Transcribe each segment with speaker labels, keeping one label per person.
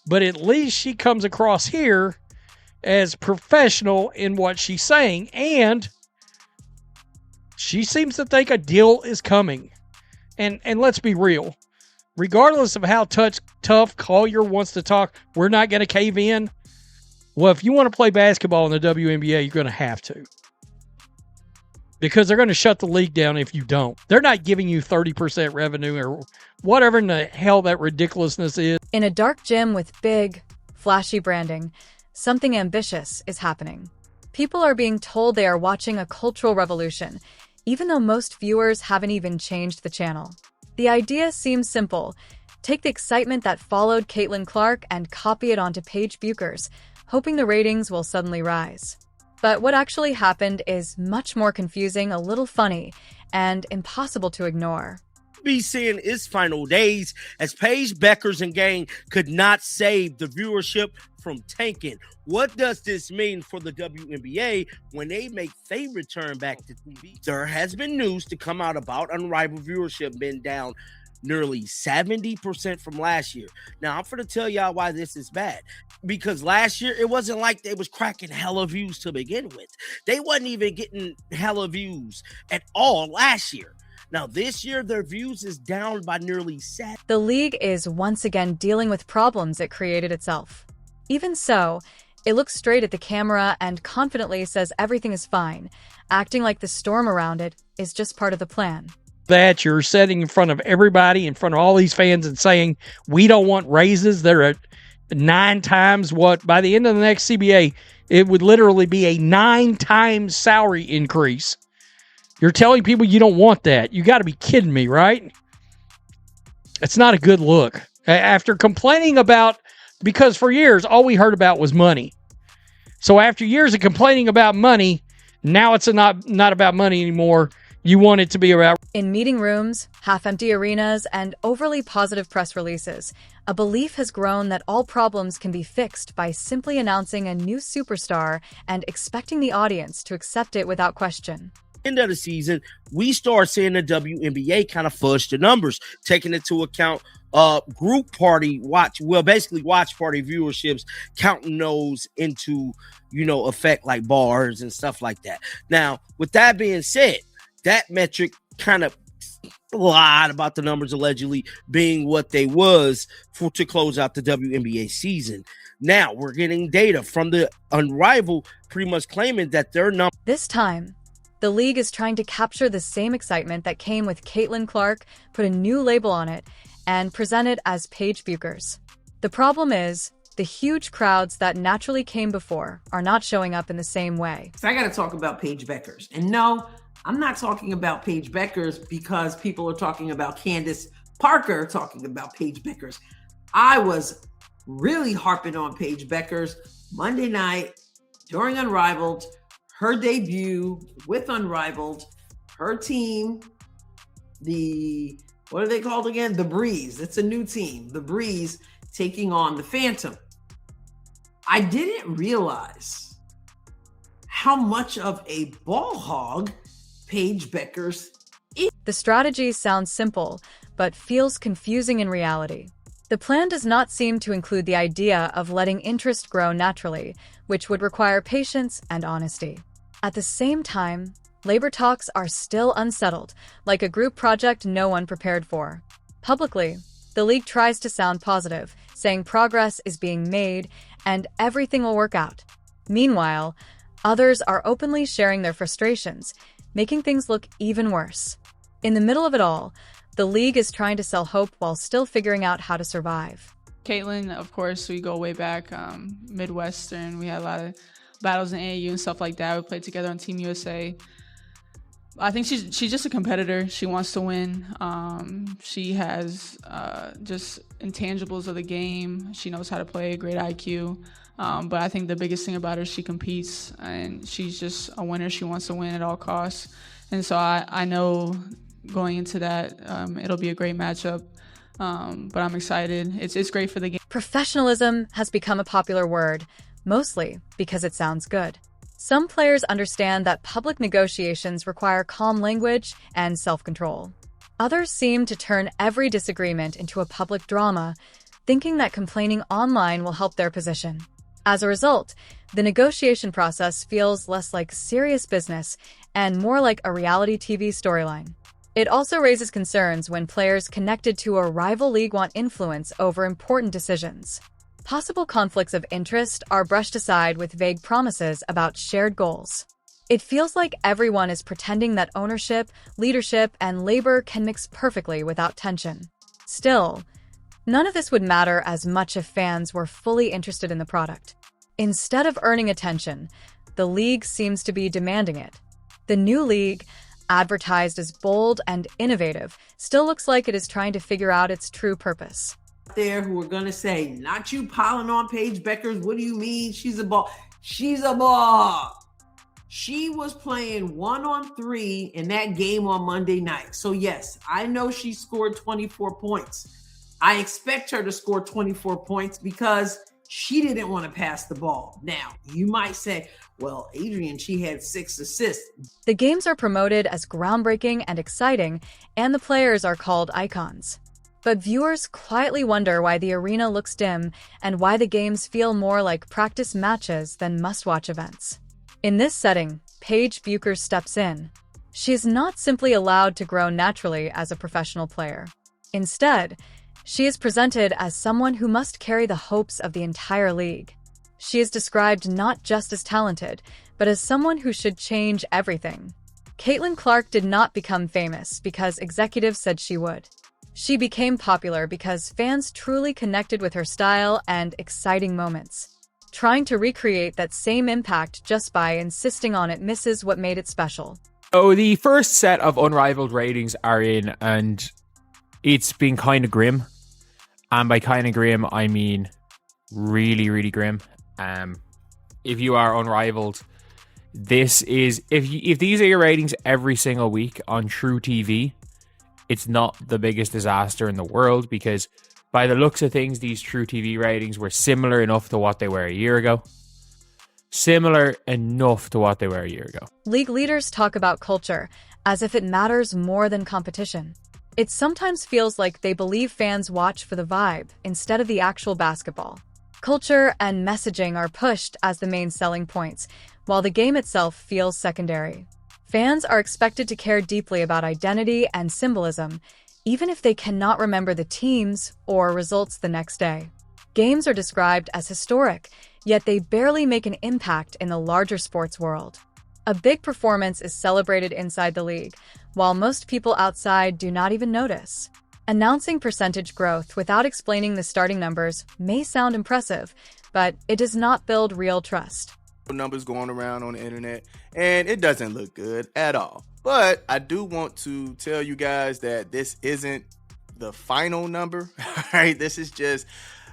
Speaker 1: but at least she comes across here as professional in what she's saying, and she seems to think a deal is coming. And let's be real. Regardless of how tough Collier wants to talk, we're not going to cave in. Well, if you want to play basketball in the WNBA, you're going to have to. Because they're going to shut the league down if you don't. They're not giving you 30% revenue or whatever in the hell that ridiculousness is.
Speaker 2: In a dark gym with big, flashy branding, something ambitious is happening. People are being told they are watching a cultural revolution, even though most viewers haven't even changed the channel. The idea seems simple. Take the excitement that followed Caitlin Clark and copy it onto Paige Bueckers, hoping the ratings will suddenly rise. But what actually happened is much more confusing, a little funny, and impossible to ignore.
Speaker 3: Be seeing its final days as Paige Bueckers and gang could not save the viewership from tanking. What does this mean for the WNBA when they make their return back to TV? There has been news to come out about Unrivaled viewership being down nearly 70% from last year. Now, I'm going to tell y'all why this is bad. Because last year, it wasn't like they was cracking hella views to begin with. They wasn't even getting hella views at all last year. Now, this year, their views is down by nearly 7%.
Speaker 2: The league is once again dealing with problems it created itself. Even so, it looks straight at the camera and confidently says everything is fine, acting like the storm around it is just part of the plan.
Speaker 1: That you're sitting in front of everybody, in front of all these fans and saying, we don't want raises. They're at 9 times what, by the end of the next CBA, it would literally be a 9 times salary increase. You're telling people you don't want that. You got to be kidding me, right? It's not a good look. After complaining about, because for years, all we heard about was money. So after years of complaining about money, now it's not about money anymore. You want it to be about...
Speaker 2: In meeting rooms, half-empty arenas, and overly positive press releases, a belief has grown that all problems can be fixed by simply announcing a new superstar and expecting the audience to accept it without question.
Speaker 3: End of the season, we start seeing the WNBA kind of fudge the numbers, taking into account group party watch party viewerships, counting those into, effect like bars and stuff like that. Now, with that being said, that metric kind of lied about the numbers allegedly being what they was to close out the WNBA season. Now, we're getting data from the Unrivaled pretty much claiming that their number...
Speaker 2: This time, the league is trying to capture the same excitement that came with Caitlin Clark, put a new label on it, and present it as Paige Bueckers. The problem is, the huge crowds that naturally came before are not showing up in the same way.
Speaker 4: So I got to talk about Paige Bueckers. And no, I'm not talking about Paige Bueckers because people are talking about Candace Parker talking about Paige Bueckers. I was really harping on Paige Bueckers Monday night during Unrivaled, her debut with Unrivaled, her team, what are they called again? The Breeze. It's a new team. The Breeze taking on the Phantom. I didn't realize how much of a ball hog Paige Bueckers is.
Speaker 2: The strategy sounds simple, but feels confusing in reality. The plan does not seem to include the idea of letting interest grow naturally, which would require patience and honesty. At the same time, labor talks are still unsettled, like a group project no one prepared for. Publicly, the league tries to sound positive, saying progress is being made and everything will work out. Meanwhile, others are openly sharing their frustrations, making things look even worse. In the middle of it all, the league is trying to sell hope while still figuring out how to survive.
Speaker 5: Caitlin, of course, we go way back, Midwestern. We had a lot of battles in AAU and stuff like that. We played together on Team USA. I think she's just a competitor. She wants to win. She has just intangibles of the game. She knows how to play, great IQ. But I think the biggest thing about her is she competes, and she's just a winner. She wants to win at all costs. And so I know going into that, it'll be a great matchup. But I'm excited. It's great for the game.
Speaker 2: Professionalism has become a popular word, mostly because it sounds good. Some players understand that public negotiations require calm language and self-control. Others seem to turn every disagreement into a public drama, thinking that complaining online will help their position. As a result, the negotiation process feels less like serious business and more like a reality TV storyline. It also raises concerns when players connected to a rival league want influence over important decisions. Possible conflicts of interest are brushed aside with vague promises about shared goals. It feels like everyone is pretending that ownership, leadership, and labor can mix perfectly without tension. Still, none of this would matter as much if fans were fully interested in the product. Instead of earning attention, the league seems to be demanding it. The new league, advertised as bold and innovative, still looks like it is trying to figure out its true purpose.
Speaker 4: There who are going to say, not you piling on Paige Beckers. What do you mean? She's a ball. She's a ball. She was playing 1-on-3 in that game on Monday night. So yes, I know she scored 24 points. I expect her to score 24 points because she didn't want to pass the ball. Now, you might say, well, Adrian, she had 6 assists.
Speaker 2: The games are promoted as groundbreaking and exciting, and the players are called icons. But viewers quietly wonder why the arena looks dim and why the games feel more like practice matches than must-watch events. In this setting, Paige Bueckers steps in. She is not simply allowed to grow naturally as a professional player. Instead, she is presented as someone who must carry the hopes of the entire league. She is described not just as talented, but as someone who should change everything. Caitlin Clark did not become famous because executives said she would. She became popular because fans truly connected with her style and exciting moments. Trying to recreate that same impact just by insisting on it misses what made it special.
Speaker 6: Oh, the first set of unrivaled ratings are in, and it's been kind of grim. And by kind of grim, I mean really, really grim. If you are unrivaled, this is if these are your ratings every single week on True TV, it's not the biggest disaster in the world, because by the looks of things, these True TV ratings were similar enough to what they were a year ago. Similar enough to what they were a year ago.
Speaker 2: League leaders talk about culture as if it matters more than competition. It sometimes feels like they believe fans watch for the vibe instead of the actual basketball. Culture and messaging are pushed as the main selling points, while the game itself feels secondary. Fans are expected to care deeply about identity and symbolism, even if they cannot remember the teams or results the next day. Games are described as historic, yet they barely make an impact in the larger sports world. A big performance is celebrated inside the league, while most people outside do not even notice. Announcing percentage growth without explaining the starting numbers may sound impressive, but it does not build real trust.
Speaker 7: Numbers going around on the internet, and it doesn't look good at all. But I do want to tell you guys that this isn't the final number. All right, this is just,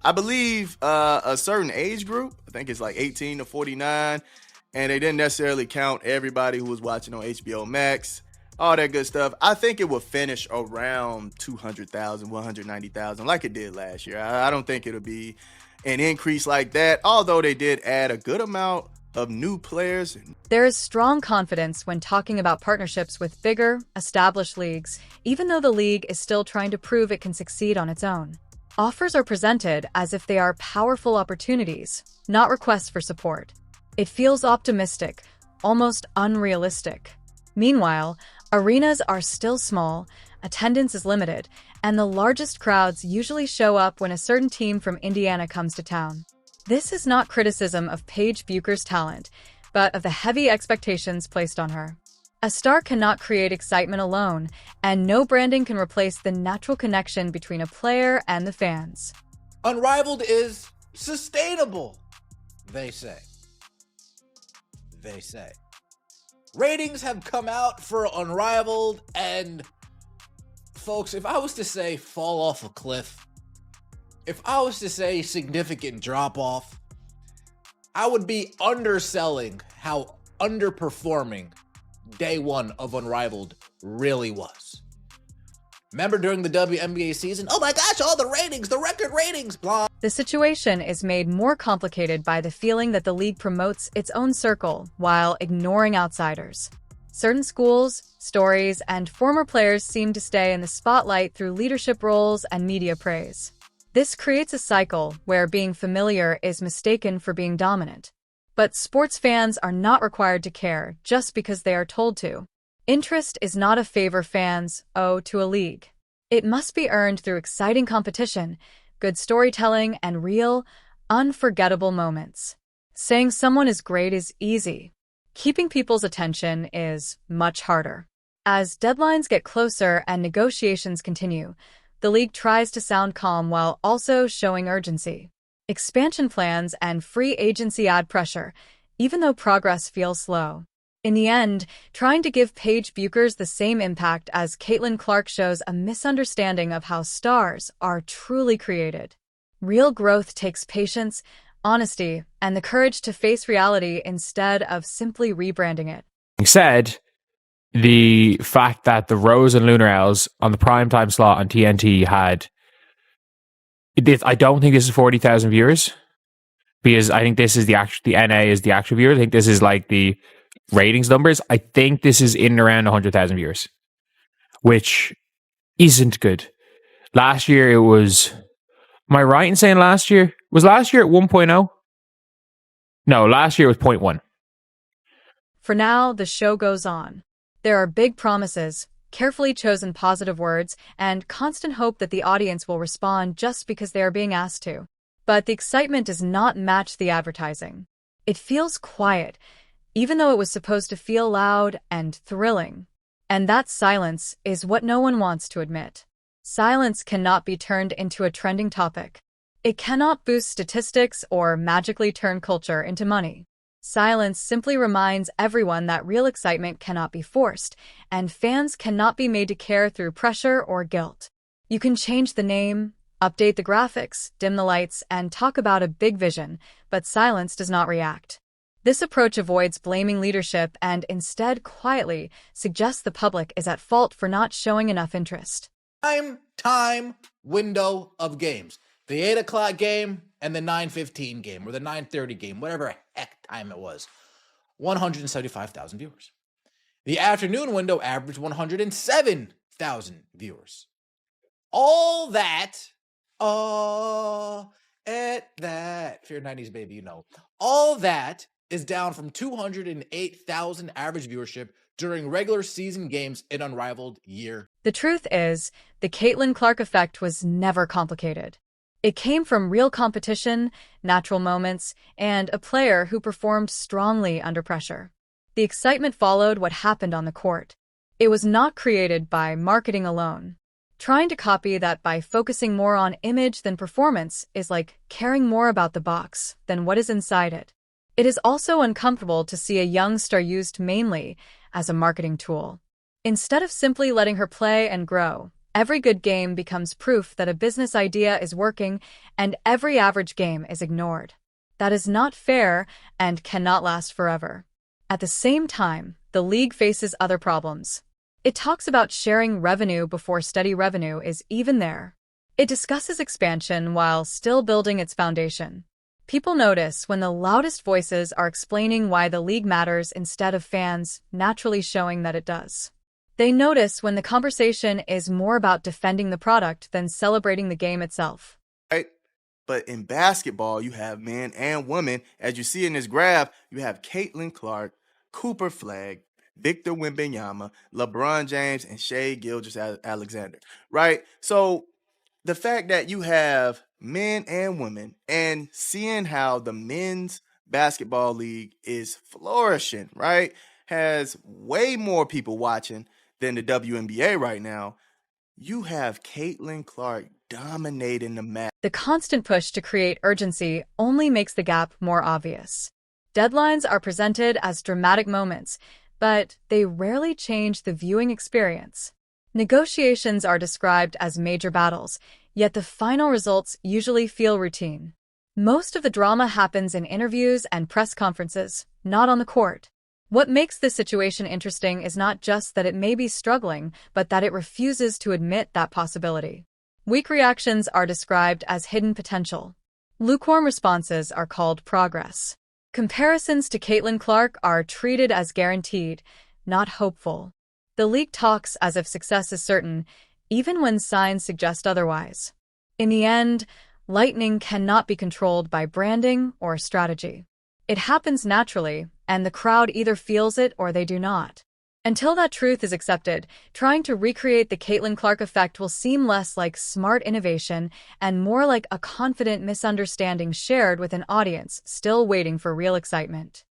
Speaker 7: I believe, a certain age group. I think it's like 18 to 49, and they didn't necessarily count everybody who was watching on HBO Max, all that good stuff. I think it will finish around 200,000, 190,000 like it did last year. I don't think it'll be an increase like that, although they did add a good amount of new players.
Speaker 2: There is strong confidence when talking about partnerships with bigger, established leagues, even though the league is still trying to prove it can succeed on its own. Offers are presented as if they are powerful opportunities, not requests for support. It feels optimistic, almost unrealistic. Meanwhile, arenas are still small, attendance is limited, and the largest crowds usually show up when a certain team from Indiana comes to town. This is not criticism of Paige Bueckers' talent, but of the heavy expectations placed on her. A star cannot create excitement alone, and no branding can replace the natural connection between a player and the fans.
Speaker 8: Unrivaled is sustainable, they say. They say. Ratings have come out for Unrivaled, and folks, if I was to say fall off a cliff, if I was to say significant drop-off, I would be underselling how underperforming day one of Unrivaled really was. Remember during the WNBA season? Oh my gosh, all the ratings, the record ratings, blah.
Speaker 2: The situation is made more complicated by the feeling that the league promotes its own circle while ignoring outsiders. Certain schools, stories, and former players seem to stay in the spotlight through leadership roles and media praise. This creates a cycle where being familiar is mistaken for being dominant. But sports fans are not required to care just because they are told to. Interest is not a favor fans owe to a league. It must be earned through exciting competition, good storytelling, and real, unforgettable moments. Saying someone is great is easy. Keeping people's attention is much harder. As deadlines get closer and negotiations continue, the league tries to sound calm while also showing urgency. Expansion plans and free agency add pressure, even though progress feels slow. In the end, trying to give Paige Bueckers the same impact as Caitlin Clark shows a misunderstanding of how stars are truly created. Real growth takes patience, honesty, and the courage to face reality instead of simply rebranding it.
Speaker 6: Said, the fact that the Rose and Lunar Owls on the primetime slot on TNT had this, I don't think this is 40,000 viewers, because I think this is the NA is the actual viewers. I think this is like the ratings numbers. I think this is in and around 100,000 viewers, which isn't good. Last year it was, am I right in saying last year at 1.0? No, last year was 0.1.
Speaker 2: For now, the show goes on. There are big promises, carefully chosen positive words, and constant hope that the audience will respond just because they are being asked to. But the excitement does not match the advertising. It feels quiet, even though it was supposed to feel loud and thrilling. And that silence is what no one wants to admit. Silence cannot be turned into a trending topic. It cannot boost statistics or magically turn culture into money. Silence simply reminds everyone that real excitement cannot be forced, and fans cannot be made to care through pressure or guilt. You can change the name, update the graphics, dim the lights, and talk about a big vision, but silence does not react. This approach avoids blaming leadership and instead quietly suggests the public is at fault for not showing enough interest.
Speaker 8: Time window of games. The 8 o'clock game and the 9:15 game, or the 9:30 game, whatever heck time it was. 175,000 viewers. The afternoon window averaged 107,000 viewers. All that, if you're a 90s baby, you know. All that is down from 208,000 average viewership during regular season games in unrivaled year.
Speaker 2: The truth is, the Caitlin Clark effect was never complicated. It came from real competition, natural moments, and a player who performed strongly under pressure. The excitement followed what happened on the court. It was not created by marketing alone. Trying to copy that by focusing more on image than performance is like caring more about the box than what is inside it. It is also uncomfortable to see a young star used mainly as a marketing tool. Instead of simply letting her play and grow, every good game becomes proof that a business idea is working, and every average game is ignored. That is not fair and cannot last forever. At the same time, the league faces other problems. It talks about sharing revenue before steady revenue is even there. It discusses expansion while still building its foundation. People notice when the loudest voices are explaining why the league matters instead of fans naturally showing that it does. They notice when the conversation is more about defending the product than celebrating the game itself.
Speaker 7: Right? But in basketball, you have men and women. As you see in this graph, you have Caitlin Clark, Cooper Flagg, Victor Wembanyama, LeBron James, and Shai Gilgeous-Alexander, right? So the fact that you have men and women and seeing how the men's basketball league is flourishing, right, has way more people watching than the WNBA right now. You have Caitlin Clark dominating the match.
Speaker 2: The constant push to create urgency only makes the gap more obvious. Deadlines are presented as dramatic moments, but they rarely change the viewing experience. Negotiations are described as major battles, yet the final results usually feel routine. Most of the drama happens in interviews and press conferences, not on the court. What makes this situation interesting is not just that it may be struggling, but that it refuses to admit that possibility. Weak reactions are described as hidden potential. Lukewarm responses are called progress. Comparisons to Caitlin Clark are treated as guaranteed, not hopeful. The league talks as if success is certain, even when signs suggest otherwise. In the end, lightning cannot be controlled by branding or strategy. It happens naturally, and the crowd either feels it or they do not. Until that truth is accepted, trying to recreate the Caitlin Clark effect will seem less like smart innovation and more like a confident misunderstanding shared with an audience still waiting for real excitement.